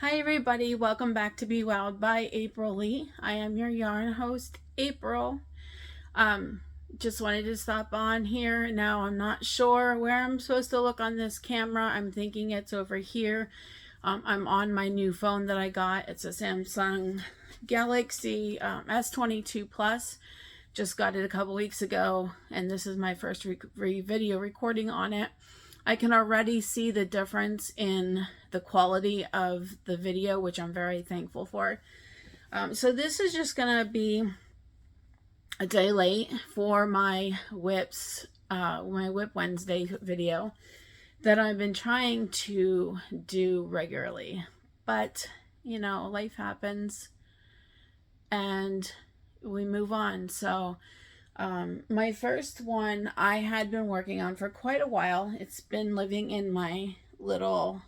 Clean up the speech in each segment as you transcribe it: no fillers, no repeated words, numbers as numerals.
Hi everybody, welcome back to Beewowd by April Lee. I am your yarn host, April. Um, just wanted to stop on here. Now I'm not sure where I'm supposed to look on this camera. I'm thinking it's over here. I'm on my new phone that I got. It's a Samsung Galaxy S22 Plus. Just got it a couple weeks ago, and this is my first video recording on it. I can already see the difference in the quality of the video, which I'm very thankful for. So this is just going to be a day late for my my WIP Wednesday video that I've been trying to do regularly. But, you know, life happens and we move on. So my first one I had been working on for quite a while. It's been living in my little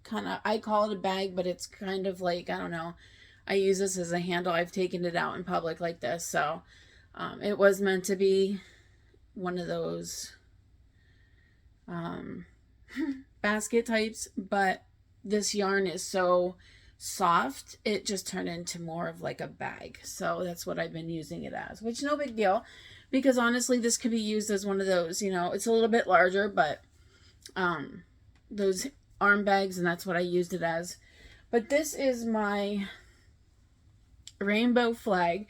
kind of, I call it a bag, but it's kind of like, I don't know, I use this as a handle. I've taken it out in public like this. So it was meant to be one of those basket types, but this yarn is so soft it just turned into more of like a bag. So that's what I've been using it as, which no big deal, because honestly this could be used as one of those, you know, it's a little bit larger, but those arm bags, and that's what I used it as. But this is my rainbow flag.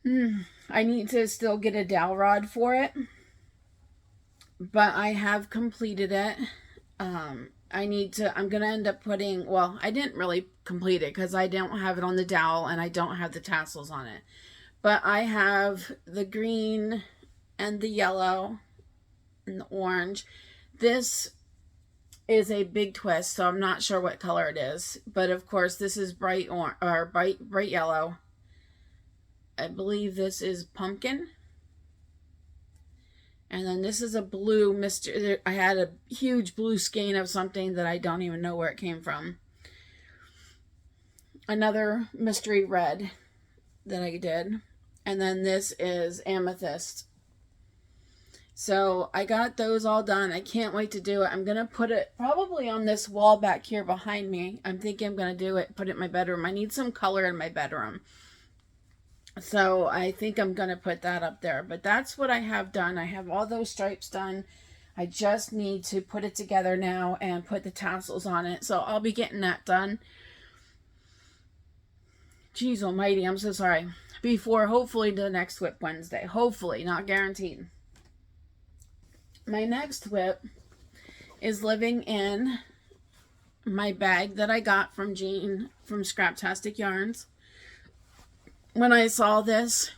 I need to still get a dowel rod for it, but I have completed it. I'm gonna end up putting, well, I didn't really complete it because I don't have it on the dowel and I don't have the tassels on it, but I have the green and the yellow and the orange. This is a big twist, so I'm not sure what color it is, but of course this is bright orange or bright yellow. I believe this is pumpkin. And then this is a blue mystery. I had a huge blue skein of something that I don't even know where it came from. Another mystery red that I did. And then this is amethyst. So I got those all done. I can't wait to do it. I'm going to put it probably on this wall back here behind me. I'm thinking I'm going to do it, put it in my bedroom. I need some color in my bedroom. So I think I'm going to put that up there. But that's what I have done. I have all those stripes done. I just need to put it together now and put the tassels on it. So I'll be getting that done. Jeez almighty, I'm so sorry. Before, hopefully, the next WIP Wednesday. Hopefully, not guaranteed. My next WIP is living in my bag that I got from Jean from Scraptastic Yarns. When I saw this,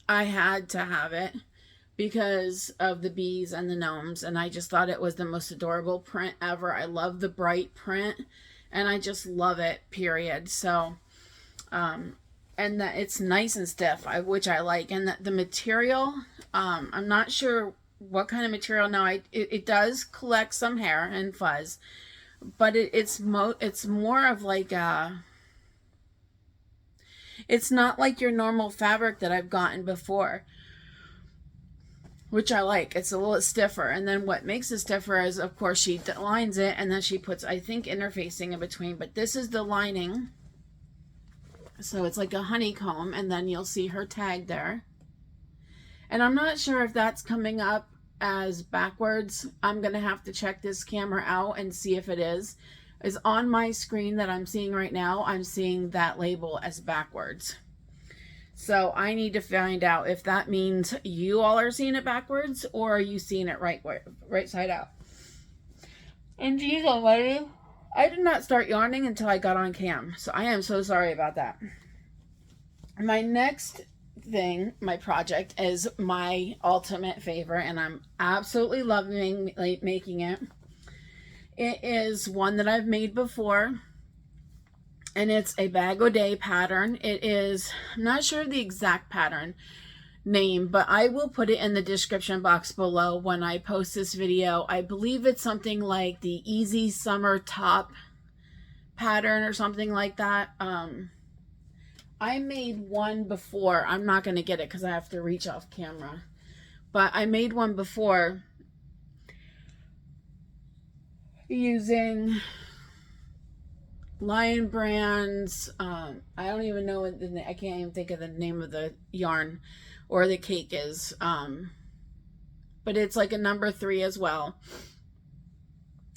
I had to have it because of the bees and the gnomes, and I just thought it was the most adorable print ever. I love the bright print, and I just love it, period. So, and that it's nice and stiff, which I like, and the material, I'm not sure what kind of material. Now, it does collect some hair and fuzz, but it's more of like a, it's not like your normal fabric that I've gotten before, which I like. It's a little stiffer. And then what makes it stiffer is, of course, she lines it and then she puts, I think, interfacing in between. But this is the lining. So it's like a honeycomb, and then you'll see her tag there. And I'm not sure if that's coming up as backwards. I'm going to have to check this camera out and see if it is on my screen that I'm seeing right now. I'm seeing that label as backwards. So I need to find out if that means you all are seeing it backwards, or are you seeing it right side out. And geez almighty, I did not start yarning until I got on cam. So I am so sorry about that. My next thing, my project, is my ultimate favorite, and I'm absolutely loving making it. It is one that I've made before, and it's a bag o' day pattern. It is, I'm not sure the exact pattern name, but I will put it in the description box below when I post this video. I believe it's something like the Easy Summer Top pattern or something like that. I made one before. I'm not going to get it because I have to reach off camera, but I made one before using Lion Brands. I don't even know what I can't even think of the name of the yarn or the cake is. But it's like a number 3 as well.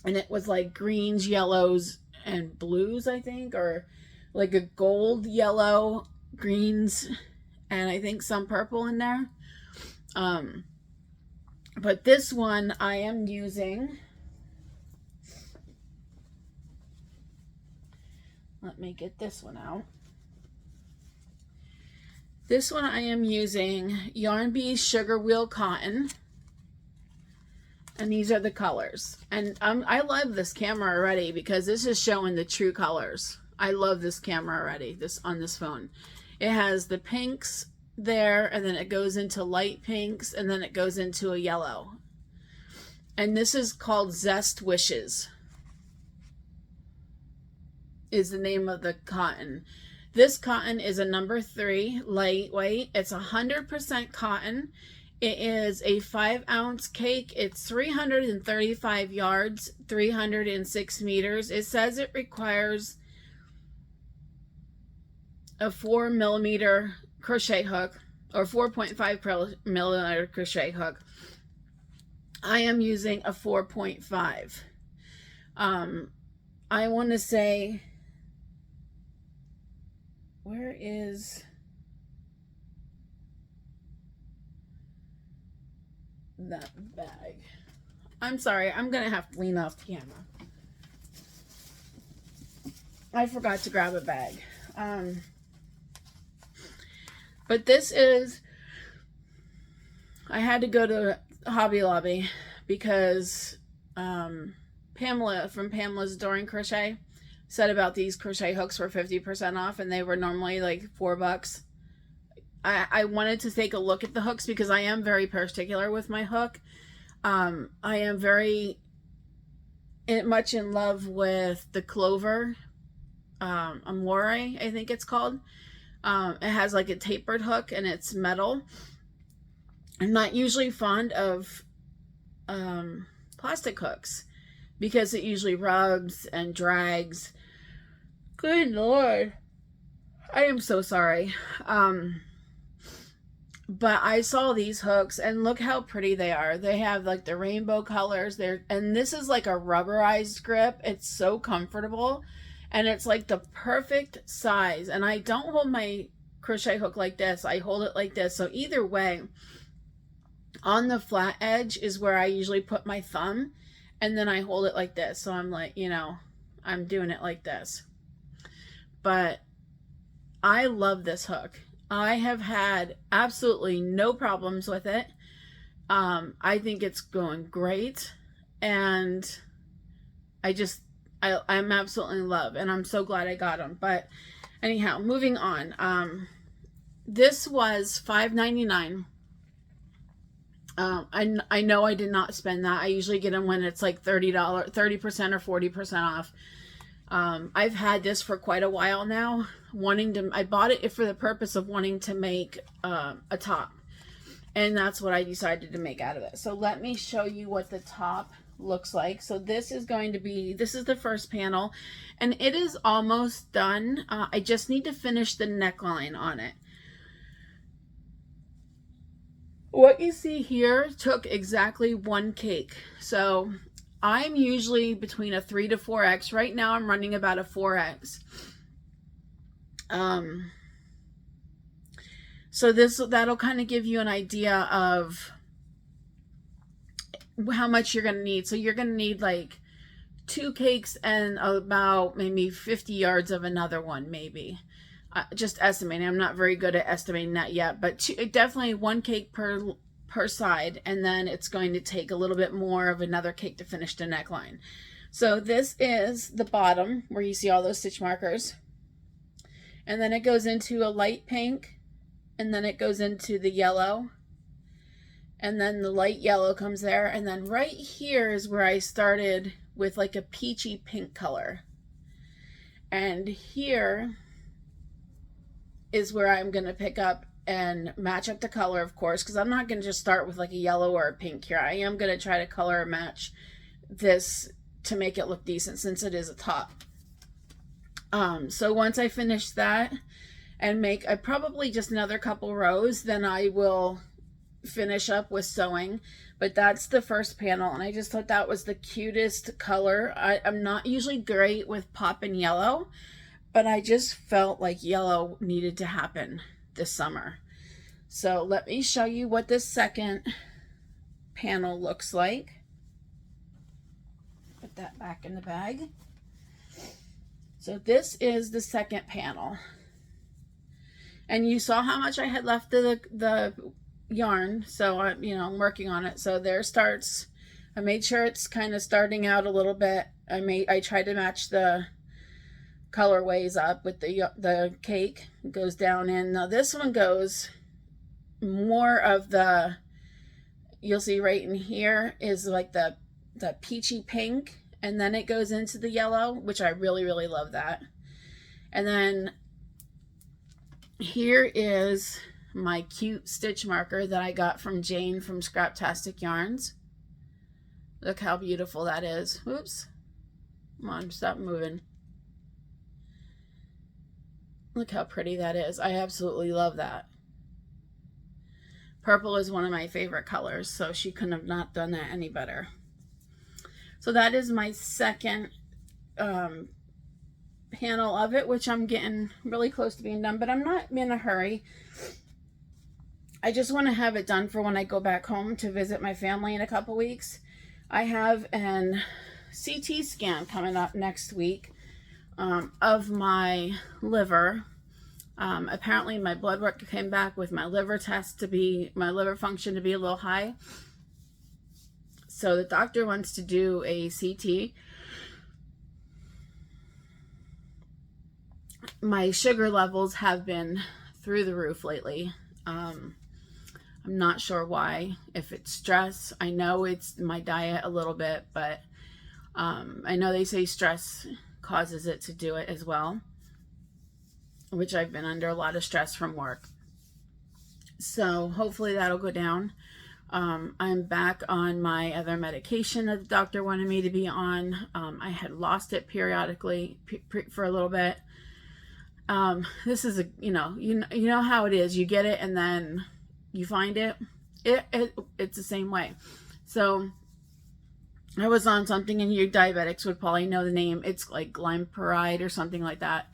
And it was like greens, yellows, and blues, I think, or like a gold, yellow, greens, and I think some purple in there. But this one I am using, let me get this one out. This one I am using Yarn Bee Sugar Wheel Cotton. And these are the colors. And I love this camera already because this is showing the true colors. I love this camera already, on this phone. It has the pinks there, and then it goes into light pinks, and then it goes into a yellow. And this is called Zest Wishes, is the name of the cotton. This cotton is a number 3, lightweight. It's 100% cotton. It is a 5-ounce cake. It's 335 yards, 306 meters. It says it requires a 4mm crochet hook, or 4.5mm crochet hook. I am using a 4.5. I want to say, where is that bag? I'm sorry, I'm gonna have to lean off the camera. I forgot to grab a bag. But this is, I had to go to Hobby Lobby because Pamela from Pamela's Adoring Crochet said about these crochet hooks were 50% off, and they were normally like $4. I wanted to take a look at the hooks because I am very particular with my hook. I am very much in love with the Clover Amore, I think it's called. It has like a tapered hook and it's metal. I'm not usually fond of plastic hooks because it usually rubs and drags. Good Lord. I am so sorry. But I saw these hooks and look how pretty they are. They have like the rainbow colors there, and this is like a rubberized grip. It's so comfortable, and it's like the perfect size. And I don't hold my crochet hook like this. I hold it like this. So either way, on the flat edge is where I usually put my thumb, and then I hold it like this. So I'm like, you know, I'm doing it like this. But I love this hook. I have had absolutely no problems with it. I think it's going great, and I'm absolutely in love, and I'm so glad I got them. But anyhow, moving on. This was $5.99. I know I did not spend that. I usually get them when it's like $30, 30% or 40% off. I've had this for quite a while now, I bought it for the purpose of wanting to make a top, and that's what I decided to make out of it. So let me show you what the top looks like. So this is the first panel, and it is almost done. I just need to finish the neckline on it. What you see here took exactly 1 cake. So I'm usually between a 3 to 4x. Right now I'm running about a 4x. So that'll kind of give you an idea of how much you're going to need. So you're going to need like 2 cakes and about maybe 50 yards of another one, maybe. Just estimating. I'm not very good at estimating that yet, but definitely 1 cake per side, and then it's going to take a little bit more of another cake to finish the neckline. So this is the bottom where you see all those stitch markers, and then it goes into a light pink, and then it goes into the yellow, and then the light yellow comes there, and then right here is where I started with like a peachy pink color, and here is where I'm going to pick up and match up the color, of course, because I'm not going to just start with like a yellow or a pink here. I am going to try to color match this to make it look decent since it is a top. So once I finish that and make probably just another couple rows, then I will finish up with sewing. But that's the first panel, and I just thought that was the cutest color. I'm not usually great with pop and yellow, but I just felt like yellow needed to happen this summer. So let me show you what this second panel looks like. Put that back in the bag. So this is the second panel. And you saw how much I had left the yarn. So I'm working on it. So there starts, I made sure it's kind of starting out a little bit. I tried to match the colorways up with the cake. It goes down in. Now this one goes more of the, you'll see right in here is like the peachy pink, and then it goes into the yellow, which I really, really love that. And then here is my cute stitch marker that I got from Jane from Scraptastic Yarns. Look how beautiful that is. Oops. Come on, stop moving. Look how pretty that is. I absolutely love that. Purple is one of my favorite colors, so she couldn't have not done that any better. So that is my second panel of it, which I'm getting really close to being done, but I'm not in a hurry. I just want to have it done for when I go back home to visit my family in a couple weeks. I have an CT scan coming up next week of my liver. Apparently my blood work came back with my liver test to be, my liver function to be a little high. So the doctor wants to do a CT. My sugar levels have been through the roof lately. I'm not sure why, if it's stress. I know it's my diet a little bit, but I know they say stress causes it to do it as well, which I've been under a lot of stress from work. So hopefully that'll go down. I'm back on my other medication that the doctor wanted me to be on. I had lost it periodically for a little bit. This is you know how it is. You get it and then you find it. It's the same way. So I was on something, and you diabetics would probably know the name. It's like glimepiride or something like that.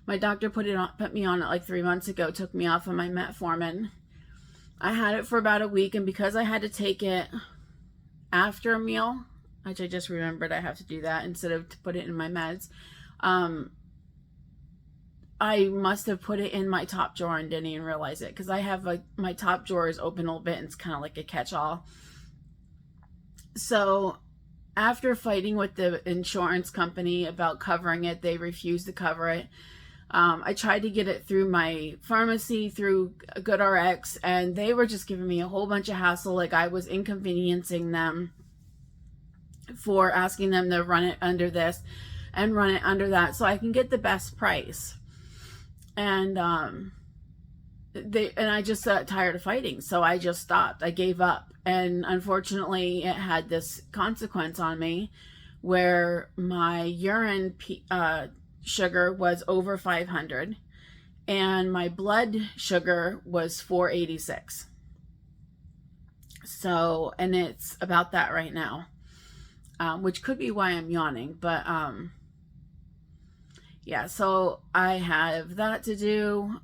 My doctor put me on it like 3 months ago, took me off of my metformin. I had it for about a week, and because I had to take it after a meal, which I just remembered I have to do that instead of to put it in my meds, I must have put it in my top drawer and didn't even realize it, because I have my top drawer is open a little bit, and it's kind of like a catch-all. So after fighting with the insurance company about covering it, they refused to cover it. I tried to get it through my pharmacy, through GoodRx, and they were just giving me a whole bunch of hassle. Like I was inconveniencing them for asking them to run it under this and run it under that so I can get the best price. And I just got tired of fighting, so I just stopped. I gave up, and unfortunately it had this consequence on me where my urine sugar was over 500 and my blood sugar was 486. So, and it's about that right now, which could be why I'm yawning, but yeah, so I have that to do.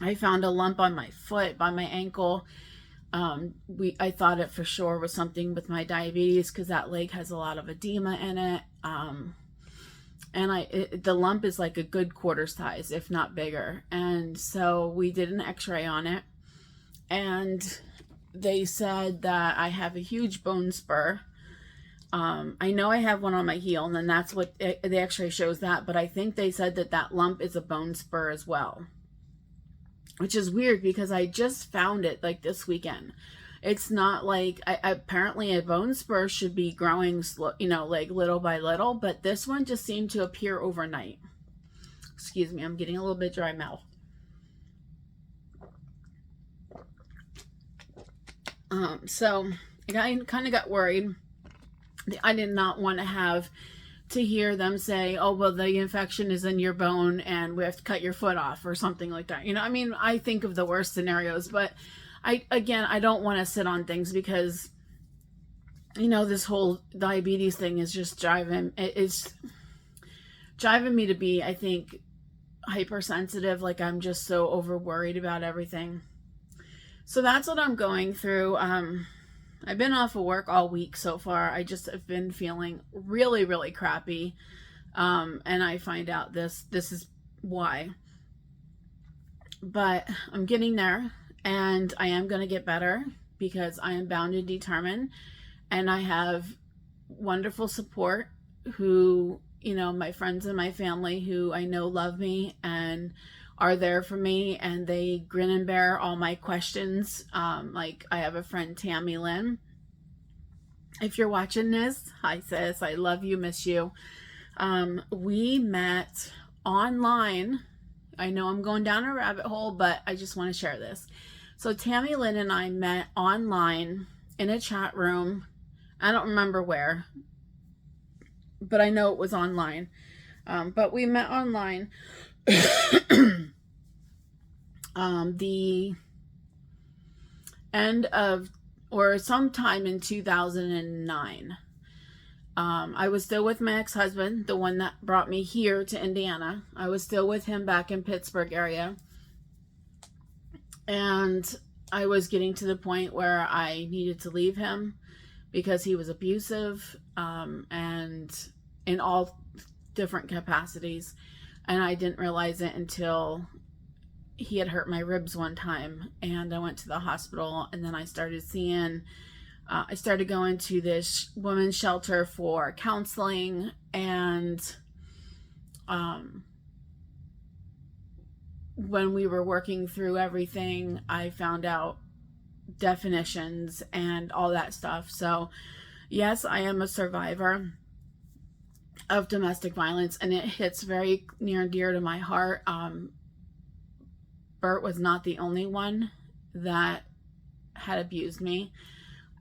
I found a lump on my foot, by my ankle. I thought it for sure was something with my diabetes, because that leg has a lot of edema in it. And the lump is like a good quarter size, if not bigger. And so we did an x-ray on it, and they said that I have a huge bone spur. I know I have one on my heel, and then that's what the x-ray shows that, but I think they said that that lump is a bone spur as well. Which is weird, because I just found it like this weekend. It's not like, apparently a bone spur should be growing slow, like little by little, but this one just seemed to appear overnight. Excuse me, I'm getting a little bit dry mouth. So I kind of got worried. I did not want to have to hear them say, oh, well, the infection is in your bone and we have to cut your foot off or something like that. You know, I mean, I think of the worst scenarios, but I don't want to sit on things because, you know, this whole diabetes thing is just it's driving me to be, I think, hypersensitive. Like, I'm just so over worried about everything. So that's what I'm going through. I've been off of work all week so far. I just have been feeling really, really crappy. And I find out this is why. But I'm getting there, and I am going to get better because I am bound and determined. And I have wonderful support who, you know, my friends and my family who I know love me and are there for me, and they grin and bear all my questions. Like, I have a friend, Tammy Lynn. If you're watching this, hi sis, I love you, miss you. We met online. I know I'm going down a rabbit hole, but I just want to share this. So Tammy Lynn and I met online in a chat room. I don't remember where, but I know it was online. But we met online. The end of, or sometime in 2009. I was still with my ex-husband, the one that brought me here to Indiana. I was still with him back in Pittsburgh area. And I was getting to the point where I needed to leave him because he was abusive, and in all different capacities. And I didn't realize it until he had hurt my ribs one time, and I went to the hospital, and then I started going to this women's shelter for counseling, and when we were working through everything, I found out definitions and all that stuff. So yes, I am a survivor of domestic violence, and it hits very near and dear to my heart. Bert was not the only one that had abused me.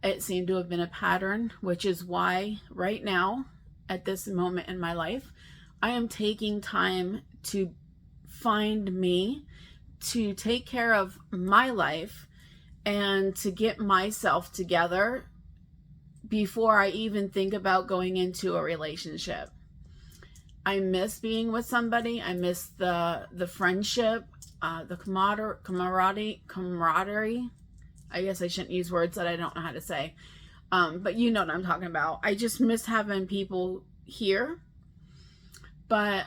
It seemed to have been a pattern, which is why right now, at this moment in my life, I am taking time to find me, to take care of my life, and to get myself together before I even think about going into a relationship. I miss being with somebody. I miss the friendship, the camaraderie. I guess I shouldn't use words that I don't know how to say. But you know what I'm talking about. I just miss having people here. But,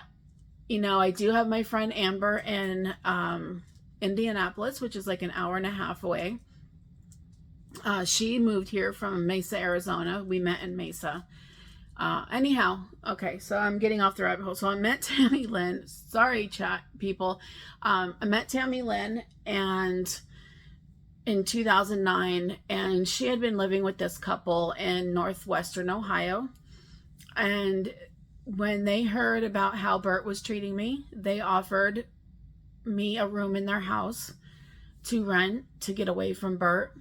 you know, I do have my friend Amber in Indianapolis, which is like an hour and a half away. She moved here from Mesa, Arizona. We met in Mesa. Anyhow, okay, so I'm getting off the rabbit hole. So I met Tammy Lynn. Sorry, chat people. I met Tammy Lynn and in 2009, and she had been living with this couple in northwestern Ohio. And when they heard about how Bert was treating me, they offered me a room in their house to rent to get away from Bert.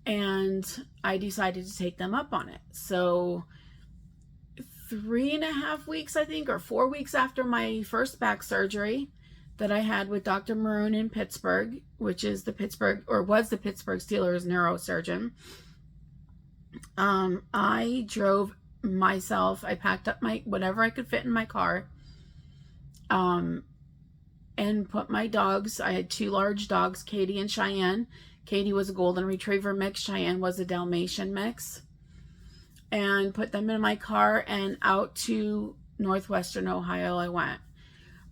And I decided to take them up on it. So 3.5 weeks, I think, or 4 weeks after my first back surgery that I had with Dr. Maroon in Pittsburgh, which is the Pittsburgh, or was the Pittsburgh Steelers neurosurgeon, I drove myself. I packed up my whatever I could fit in my car, and put my dogs. I had 2 large dogs, Katie and Cheyenne. Katie was a golden retriever mix. Cheyenne was a Dalmatian mix. And put them in my car, and out to northwestern Ohio I went.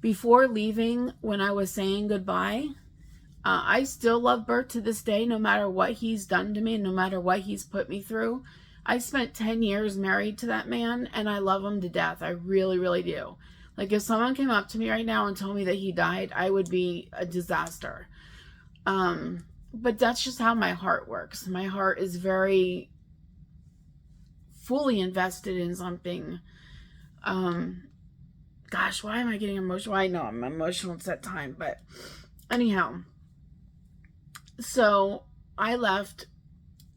Before leaving, when I was saying goodbye, I still love Bert to this day, no matter what he's done to me, no matter what he's put me through. I spent 10 years married to that man, and I love him to death. I really, really do. Like, if someone came up to me right now and told me that he died, I would be a disaster. But that's just how my heart works. My heart is very fully invested in something. Gosh, why am I getting emotional? I know I'm emotional at that time, but anyhow, so I left.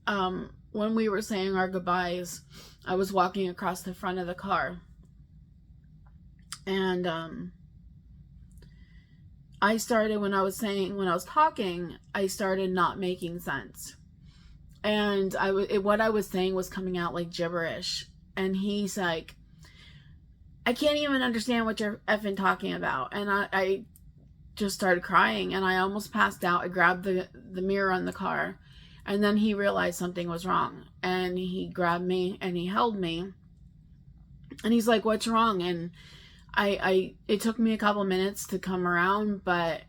When we were saying our goodbyes, I was walking across the front of the car, And I started, when I was talking, I started not making sense. And what I was saying was coming out like gibberish. And he's like, I can't even understand what you're effing talking about. And I just started crying, and I almost passed out. I grabbed the mirror on the car, and then he realized something was wrong, and he grabbed me and he held me, and he's like, what's wrong? And it took me a couple minutes to come around, but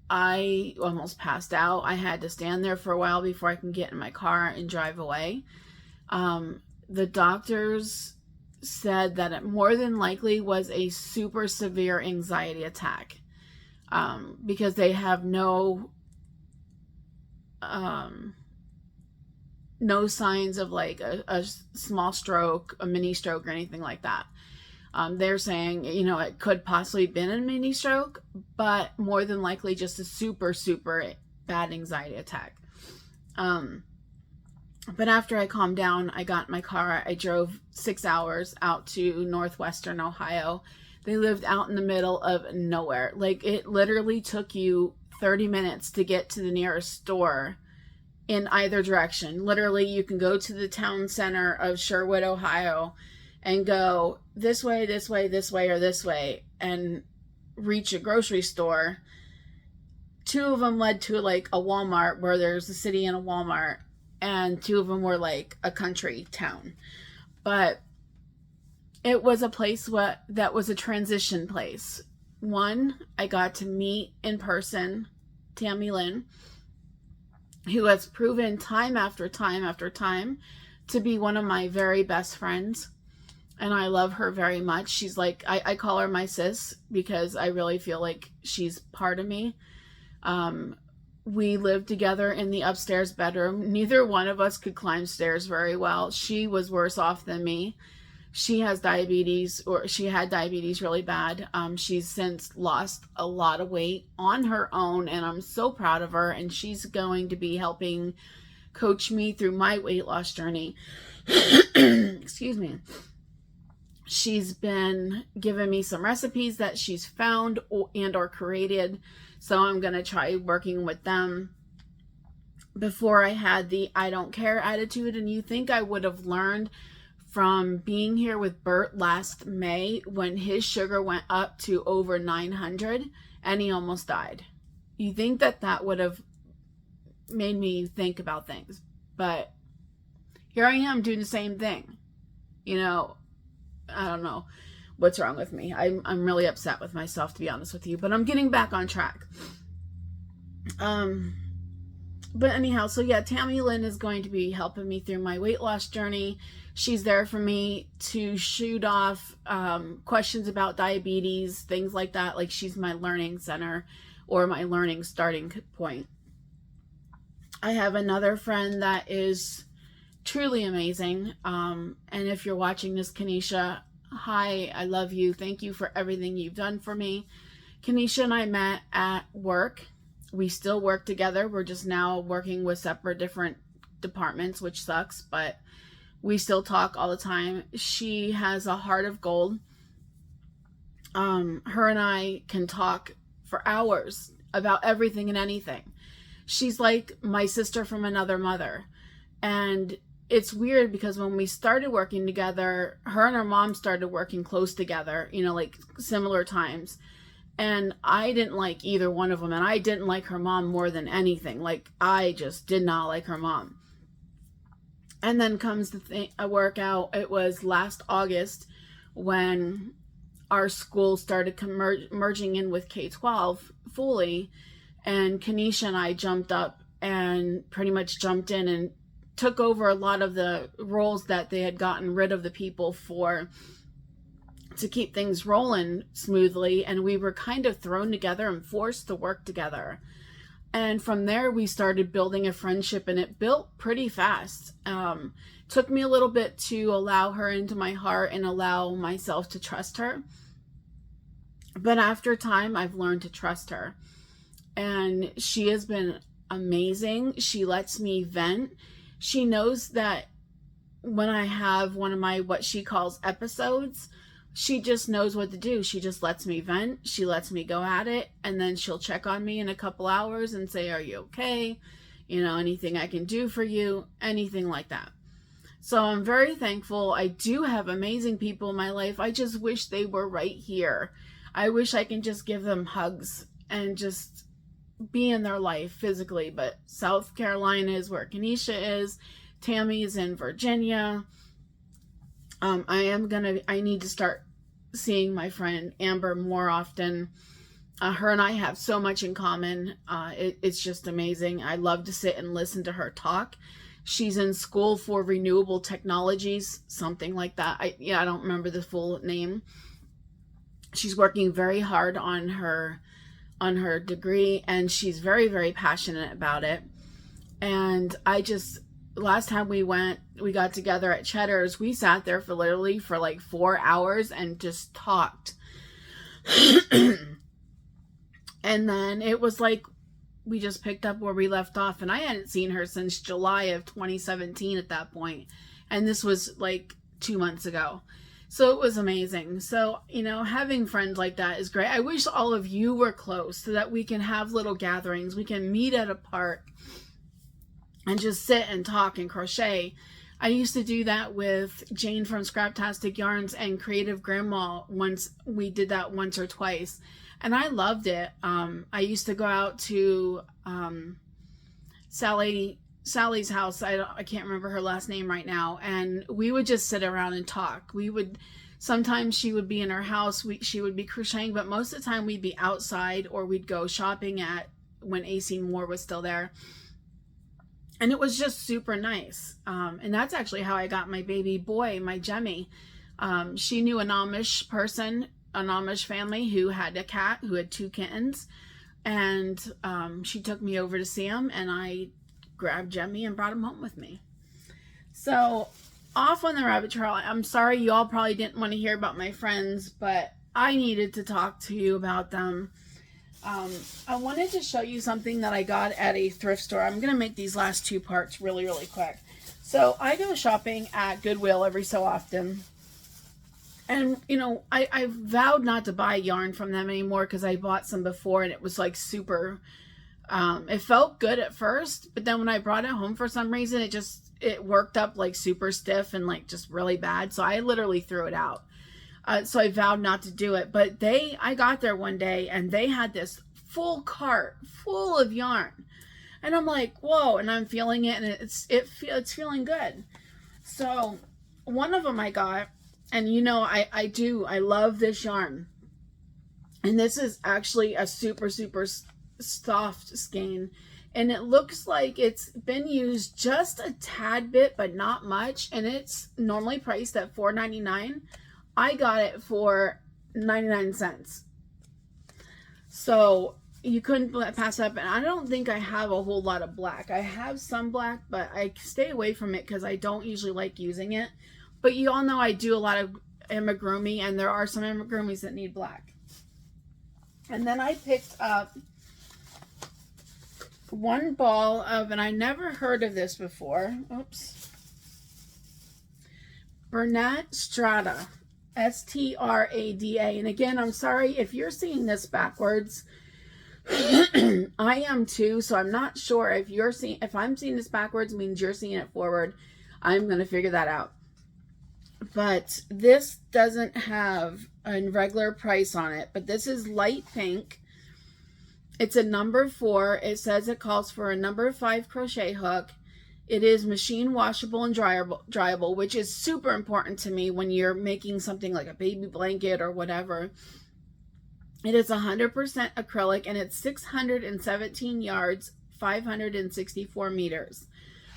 I almost passed out. I had to stand there for a while before I can get in my car and drive away. The doctors said that it more than likely was a super severe anxiety attack, because they have no signs of like a small stroke, a mini stroke, or anything like that. They're saying, it could possibly have been a mini stroke, but more than likely just a super, super bad anxiety attack. But after I calmed down, I got in my car. I drove 6 hours out to northwestern Ohio. They lived out in the middle of nowhere. Like, it literally took you 30 minutes to get to the nearest store in either direction. Literally, you can go to the town center of Sherwood, Ohio, and go this way, this way, this way, or this way, and reach a grocery store. 2 of them led to like a Walmart, where there's a city and a Walmart, and 2 of them were like a country town. But it was a place that was a transition place. One, I got to meet in person Tammy Lynn, who has proven time after time after time to be one of my very best friends. And I love her very much. She's like, I call her my sis, because I really feel like she's part of me. We lived together in the upstairs bedroom. Neither one of us could climb stairs very well. She was worse off than me. She has diabetes, or she had diabetes really bad. She's since lost a lot of weight on her own, and I'm so proud of her. And she's going to be helping coach me through my weight loss journey. Excuse me. She's been giving me some recipes that she's found and or created. So I'm going to try working with them. Before, I had the I don't care attitude, and you think I would have learned from being here with Bert last May, when his sugar went up to over 900 and he almost died. You think that would have made me think about things, but here I am doing the same thing. I don't know what's wrong with me. I'm really upset with myself, to be honest with you, but I'm getting back on track. But anyhow, so yeah, Tammy Lynn is going to be helping me through my weight loss journey. She's there for me to shoot off questions about diabetes, things like that. Like, she's my learning center, or my learning starting point. I have another friend that is truly amazing. And if you're watching this, Kanisha, hi, I love you. Thank you for everything you've done for me. Kanisha and I met at work. We still work together. We're just now working with separate different departments, which sucks, but we still talk all the time. She has a heart of gold. Her and I can talk for hours about everything and anything. She's like my sister from another mother. And it's weird, because when we started working together, her and her mom started working close together, like similar times. And I didn't like either one of them. And I didn't like her mom more than anything. Like, I just did not like her mom. And then comes a workout. It was last August when our school started merging in with K-12 fully. And Kanisha and I jumped up and pretty much jumped in and took over a lot of the roles that they had gotten rid of the people for, to keep things rolling smoothly. And we were kind of thrown together and forced to work together. And from there, we started building a friendship, and it built pretty fast. Took me a little bit to allow her into my heart and allow myself to trust her. But after time, I've learned to trust her. And she has been amazing. She lets me vent. She knows that when I have one of my, what she calls episodes, she just knows what to do. She just lets me vent. She lets me go at it. And then she'll check on me in a couple hours and say, are you okay? You know, anything I can do for you? Anything like that. So I'm very thankful. I do have amazing people in my life. I just wish they were right here. I wish I can just give them hugs and just be in their life physically. But South Carolina is where Kenesha is. Tammy is in Virginia. I need to start seeing my friend Amber more often. Her and I have so much in common. It's just amazing. I love to sit and listen to her talk. She's in school for renewable technologies, something like that. I don't remember the full name. She's working very hard on her degree, and she's very, very passionate about it. And last time we got together at Cheddar's, we sat there for literally like 4 hours and just talked. And then it was like we just picked up where we left off, and I hadn't seen her since July of 2017 at that point. And this was like 2 months ago. So it was amazing. So, you know, having friends like that is great. I wish all of you were close so that we can have little gatherings. We can meet at a park and just sit and talk and crochet. I used to do that with Jane from Scraptastic Yarns and Creative Grandma. We did that once or twice, and I loved it. I used to go out to Sally's house. I can't remember her last name right now, and we would just sit around and talk. Sometimes she would be in her house, she would be crocheting, but most of the time we'd be outside, or we'd go shopping when AC Moore was still there. And it was just super nice. And that's actually how I got my baby boy, my Jemmy. She knew an Amish person, an Amish family who had a cat, who had 2 kittens. And she took me over to see him, and I grabbed Jemmy and brought him home with me. So off on the rabbit trail. I'm sorry you all probably didn't want to hear about my friends, but I needed to talk to you about them. I wanted to show you something that I got at a thrift store. I'm going to make these last 2 parts really, really quick. So I go shopping at Goodwill every so often. And, you know, I vowed not to buy yarn from them anymore because I bought some before and it was like super, it felt good at first. But then when I brought it home for some reason, it worked up like super stiff and like just really bad. So I literally threw it out. So I vowed not to do it, but I got there one day and they had this full cart full of yarn, and I'm like, whoa! And I'm feeling it, and it's feeling good. So one of them I got, and you know, I love this yarn, and this is actually a super, super soft skein, and it looks like it's been used just a tad bit, but not much, and it's normally priced at $4.99. I got it for 99 cents. So you couldn't pass up. And I don't think I have a whole lot of black. I have some black, but I stay away from it because I don't usually like using it. But you all know I do a lot of amigurumi, and there are some amigurumis that need black. And then I picked up one ball of, and I never heard of this before. Oops. Bernat Strada. S-T-R-A-D-A. And again, I'm sorry if you're seeing this backwards. I am too, so I'm not sure if I'm seeing this backwards means you're seeing it forward. I'm going to figure that out. But this doesn't have a regular price on it, but this is light pink. It's a number 4. It says it calls for a number 5 crochet hook. It is machine washable and dryable, which is super important to me when you're making something like a baby blanket or whatever. It is 100% acrylic, and it's 617 yards, 564 meters.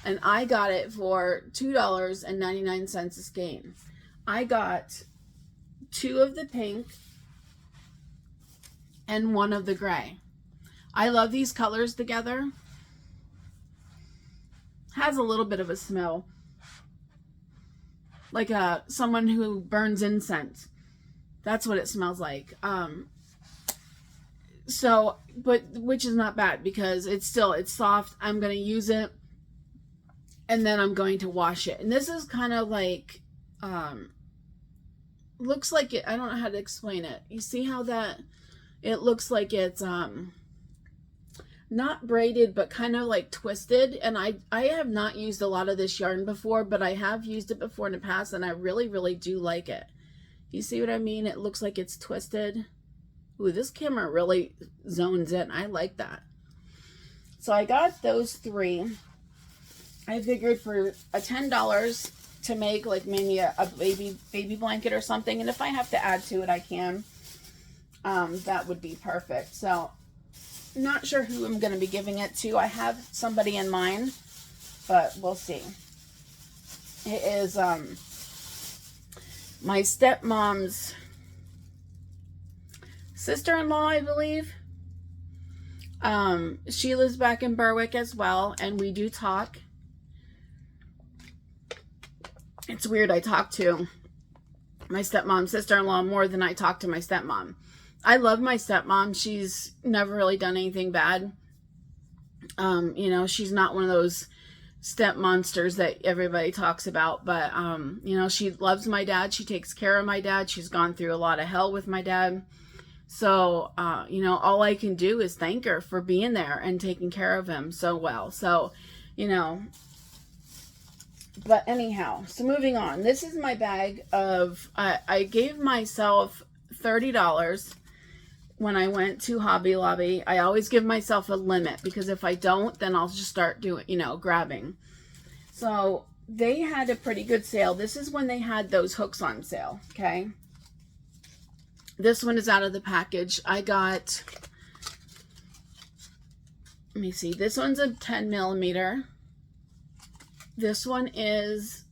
And I got it for $2.99 a skein. I got 2 of the pink and 1 of the gray. I love these colors together. Has a little bit of a smell, like someone who burns incense. That's what it smells like. But which is not bad because it's soft. I'm going to use it, and then I'm going to wash it. And this is kind of like looks like it, I don't know how to explain it. You see how that, it looks like it's not braided, but kind of like twisted. And I have not used a lot of this yarn before, but I have used it before in the past, and I really, really do like it. You see what I mean? It looks like it's twisted. Ooh, this camera really zones in. I like that. So I got those 3. I figured for a $10 to make like maybe a baby blanket or something, and if I have to add to it, I can. That would be perfect. So not sure who I'm going to be giving it to. I have somebody in mind, but we'll see. It is my stepmom's sister-in-law, I believe. She lives back in Berwick as well, and we do talk. It's weird, I talk to my stepmom's sister-in-law more than I talk to my stepmom. I love my stepmom. She's never really done anything bad. You know, she's not one of those step monsters that everybody talks about, but you know, she loves my dad. She takes care of my dad. She's gone through a lot of hell with my dad. So, you know, all I can do is thank her for being there and taking care of him so well. So, you know, but anyhow, so moving on. This is my bag of, I gave myself $30 when I went to Hobby Lobby. I always give myself a limit, because if I don't, then I'll just start doing, you know, grabbing. So they had a pretty good sale. This is when they had those hooks on sale. Okay. This one is out of the package. I got, let me see. This one's a 10 millimeter. This one is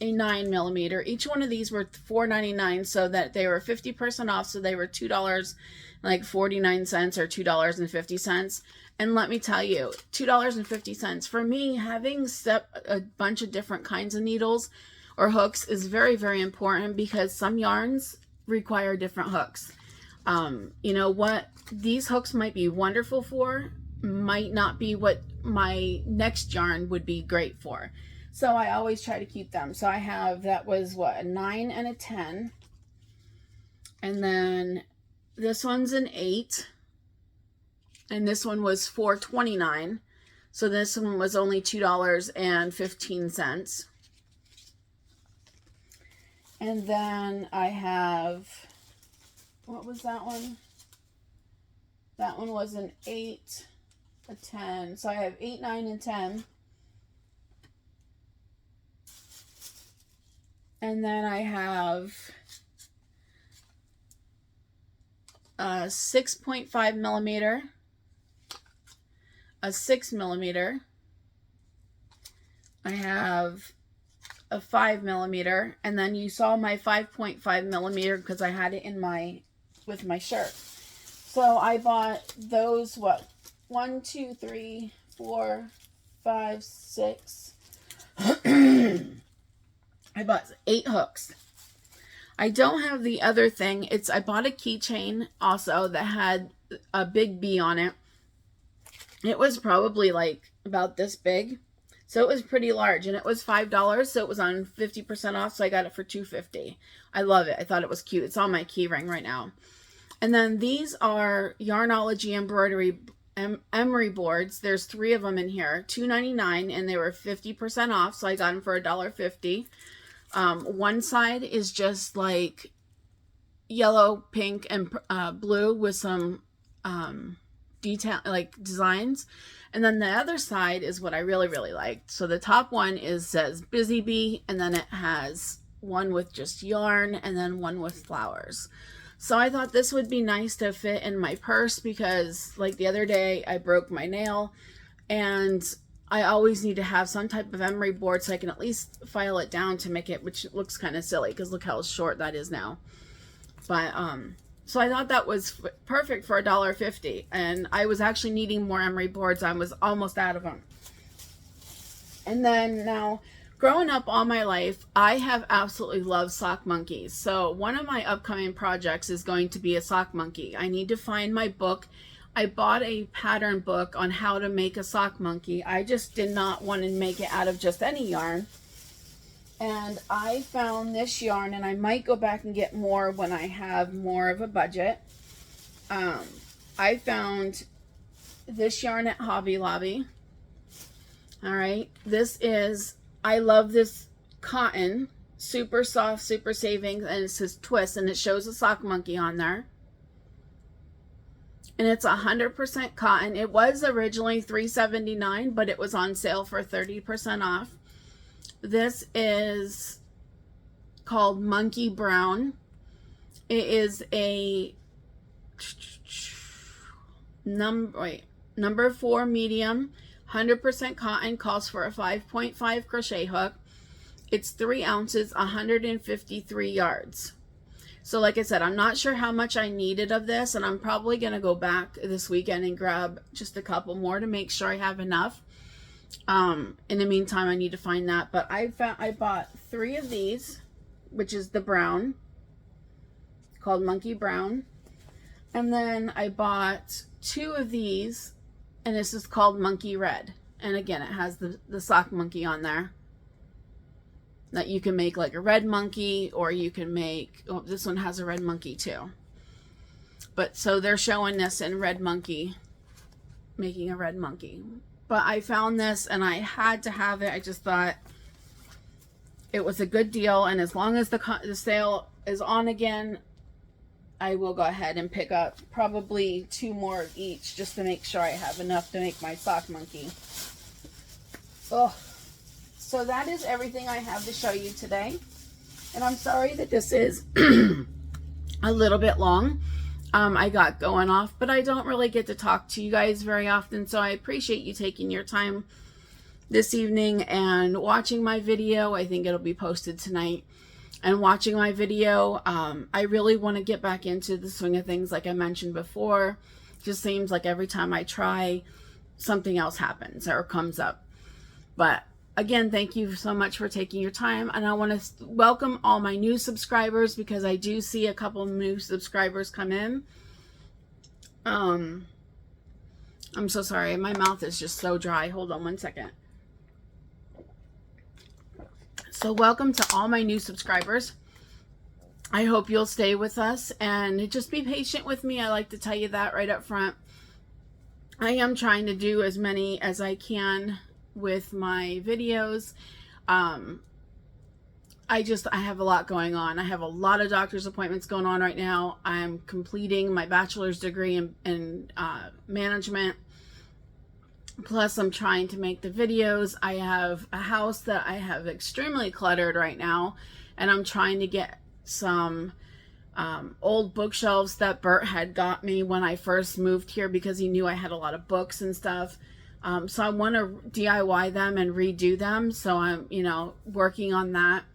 a 9 millimeter. Each one of these were $4.99, so that they were 50% off. So they were $2.49 or $2.50. And let me tell you, $2.50 for me, having a bunch of different kinds of needles or hooks is very, very important, because some yarns require different hooks. You know what these hooks might be wonderful for might not be what my next yarn would be great for. So I always try to keep them. So I have, that was what, a 9 and a 10. And then this one's an 8. And this one was $4.29. So this one was only $2.15. And then I have, what was that one? That one was an 8, a 10. So I have 8, 9, and 10. And then I have a 6.5 millimeter, a 6 millimeter. I have a 5 millimeter, and then you saw my 5.5 millimeter because I had it in with my shirt. So I bought those, what, 1, 2, 3, 4, 5, 6. I bought 8 hooks. I don't have the other thing. I bought a keychain also that had a big B on it. It was probably like about this big. So it was pretty large, and it was $5. So it was on 50% off. So I got it for $2.50. I love it. I thought it was cute. It's on my key ring right now. And then these are Yarnology embroidery emery boards. There's 3 of them in here, $2.99, and they were 50% off. So I got them for $1.50. One side is just like yellow, pink, and blue with some detail, like designs. And then the other side is what I really, really liked. So the top one says Busy Bee, and then it has one with just yarn and then one with flowers. So I thought this would be nice to fit in my purse, because like the other day I broke my nail, and I always need to have some type of emery board so I can at least file it down to make it, which looks kind of silly because look how short that is now. But so I thought that was perfect for $1.50, and I was actually needing more emery boards. I was almost out of them. And then now, growing up all my life, I have absolutely loved sock monkeys. So one of my upcoming projects is going to be a sock monkey. I need to find my book. I bought a pattern book on how to make a sock monkey. I just did not want to make it out of just any yarn. And I found this yarn, and I might go back and get more when I have more of a budget. I found this yarn at Hobby Lobby. All right, this is, I love this cotton, super soft, super savings, and it says twist, and it shows a sock monkey on there. And it's 100% cotton. It was originally $3.79, but it was on sale for 30% off. This is called Monkey Brown. It is a number 4 medium, 100% cotton, calls for a 5.5 crochet hook. It's 3 ounces, 153 yards. So like I said, I'm not sure how much I needed of this, and I'm probably going to go back this weekend and grab just a couple more to make sure I have enough. In the meantime, I need to find that, but I bought 3 of these, which is the brown, called Monkey Brown. And then I bought 2 of these, and this is called Monkey Red. And again, it has the sock monkey on there. That you can make like a red monkey, or you can make, oh, this one has a red monkey too. But so they're showing this in red monkey, making a red monkey. But I found this and I had to have it. I just thought it was a good deal. And as long as the sale is on again, I will go ahead and pick up probably 2 more each just to make sure I have enough to make my sock monkey. Oh. So that is everything I have to show you today. And I'm sorry that this is a little bit long. I got going off, but I don't really get to talk to you guys very often. So I appreciate you taking your time this evening and watching my video. I think it'll be posted tonight. And watching my video, I really want to get back into the swing of things like I mentioned before. It just seems like every time I try, something else happens or comes up. But again, thank you so much for taking your time. And I want to welcome all my new subscribers, because I do see a couple new subscribers come in. I'm so sorry. My mouth is just so dry. Hold on one second. So welcome to all my new subscribers. I hope you'll stay with us and just be patient with me. I like to tell you that right up front. I am trying to do as many as I can with my videos. I have a lot going on. I have a lot of doctor's appointments going on right now. I'm completing my bachelor's degree in management. Plus, I'm trying to make the videos. I have a house that I have extremely cluttered right now, and I'm trying to get some old bookshelves that Bert had got me when I first moved here, because he knew I had a lot of books and stuff. So I want to DIY them and redo them. So I'm, working on that.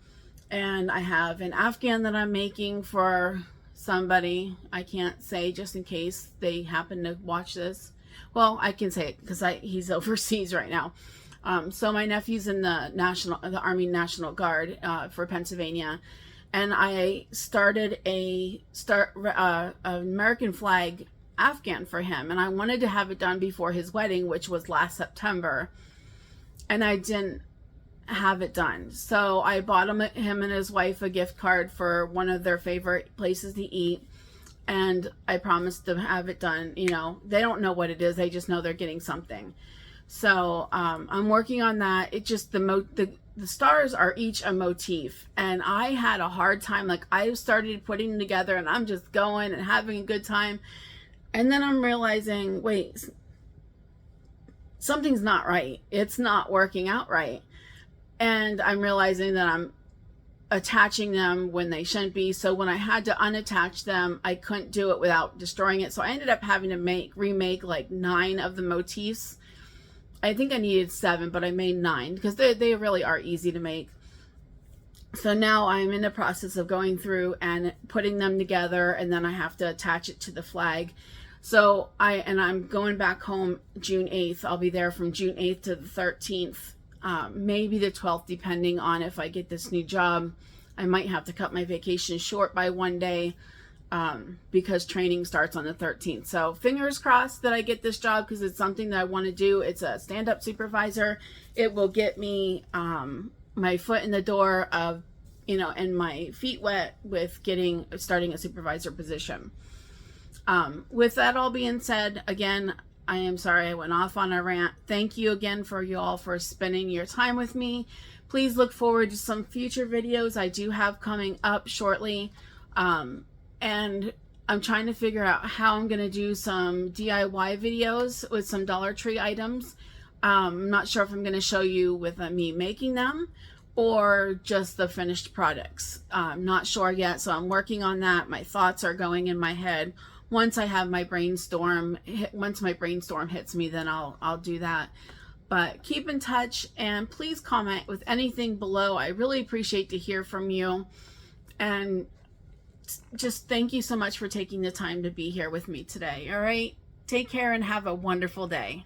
And I have an Afghan that I'm making for somebody. I can't say, just in case they happen to watch this. Well, I can say it because he's overseas right now. So my nephew's in the Army National Guard for Pennsylvania. And I started an American flag Afghan for him, and I wanted to have it done before his wedding, which was last September, and I didn't have it done. So I bought him and his wife a gift card for one of their favorite places to eat, and I promised to have it done. They don't know what it is, they just know they're getting something. So I'm working on that. It just the stars are each a motif, and I had a hard time. Like, I started putting them together and I'm just going and having a good time. And then I'm realizing, wait, something's not right. It's not working out right. And I'm realizing that I'm attaching them when they shouldn't be. So when I had to unattach them, I couldn't do it without destroying it. So I ended up having to remake like 9 of the motifs. I think I needed 7, but I made 9 because they really are easy to make. So now I'm in the process of going through and putting them together, and then I have to attach it to the flag. So I'm going back home June 8th. I'll be there from June 8th to the 13th, maybe the 12th, depending on if I get this new job. I might have to cut my vacation short by 1 day because training starts on the 13th. So fingers crossed that I get this job, because it's something that I want to do. It's a stand-up supervisor. It will get me my foot in the door of, you know, and my feet wet with starting a supervisor position. With that all being said, again, I am sorry I went off on a rant. Thank you again for you all for spending your time with me. Please look forward to some future videos I do have coming up shortly. And I'm trying to figure out how I'm going to do some DIY videos with some Dollar Tree items. I'm not sure if I'm going to show you with me making them or just the finished products. I'm not sure yet, so I'm working on that. My thoughts are going in my head. Once I have my brainstorm, once my brainstorm hits me, then I'll do that. But keep in touch and please comment with anything below. I really appreciate to hear from you. And just thank you so much for taking the time to be here with me today. All right, take care and have a wonderful day.